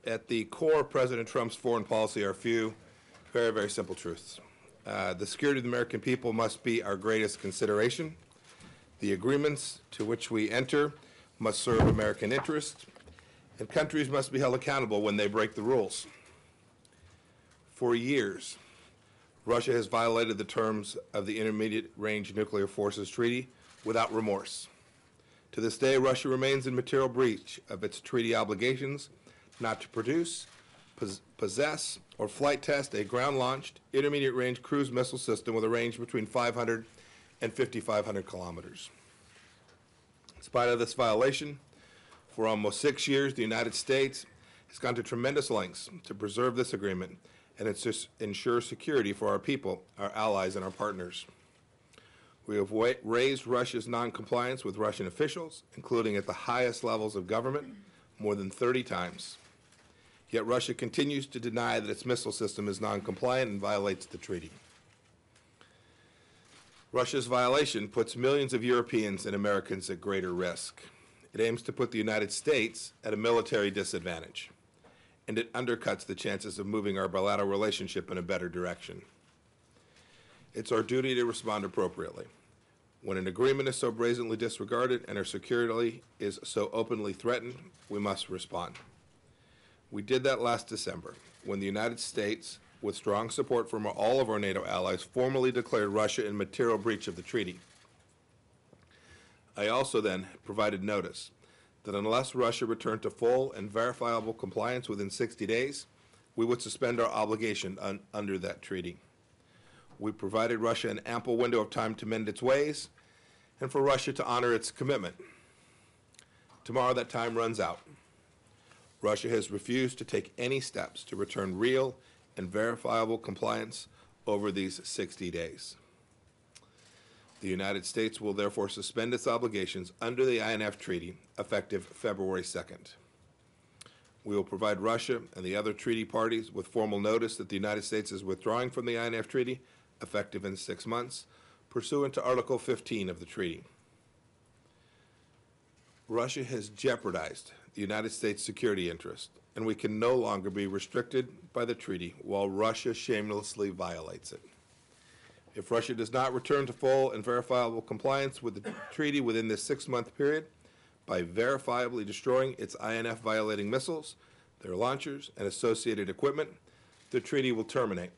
At the core of President Trump's foreign policy are a few very, very simple truths. The security of the American people must be our greatest consideration. The agreements to which we enter must serve American interests, and countries must be held accountable when they break the rules. For years, Russia has violated the terms of the Intermediate Range Nuclear Forces Treaty without remorse. To this day, Russia remains in material breach of its treaty obligations not to produce, possess, or flight test a ground-launched intermediate-range cruise missile system with a range between 500 and 5,500 kilometers. In spite of this violation, for almost 6 years, the United States has gone to tremendous lengths to preserve this agreement and ensure security for our people, our allies, and our partners. We have raised Russia's noncompliance with Russian officials, including at the highest levels of government, more than 30 times. Yet Russia continues to deny that its missile system is noncompliant and violates the treaty. Russia's violation puts millions of Europeans and Americans at greater risk. It aims to put the United States at a military disadvantage, and it undercuts the chances of moving our bilateral relationship in a better direction. It's our duty to respond appropriately. When an agreement is so brazenly disregarded and our security is so openly threatened, we must respond. We did that last December when the United States, with strong support from all of our NATO allies, formally declared Russia in material breach of the treaty. I also then provided notice that unless Russia returned to full and verifiable compliance within 60 days, we would suspend our obligation under that treaty. We provided Russia an ample window of time to mend its ways and for Russia to honor its commitment. Tomorrow that time runs out. Russia has refused to take any steps to return real and verifiable compliance over these 60 days. The United States will therefore suspend its obligations under the INF Treaty effective February 2nd. We will provide Russia and the other treaty parties with formal notice that the United States is withdrawing from the INF Treaty effective in 6 months, pursuant to Article 15 of the treaty. Russia has jeopardized the United States' security interest, and we can no longer be restricted by the treaty while Russia shamelessly violates it. If Russia does not return to full and verifiable compliance with the treaty within this 6-month period, by verifiably destroying its INF-violating missiles, their launchers, and associated equipment, the treaty will terminate.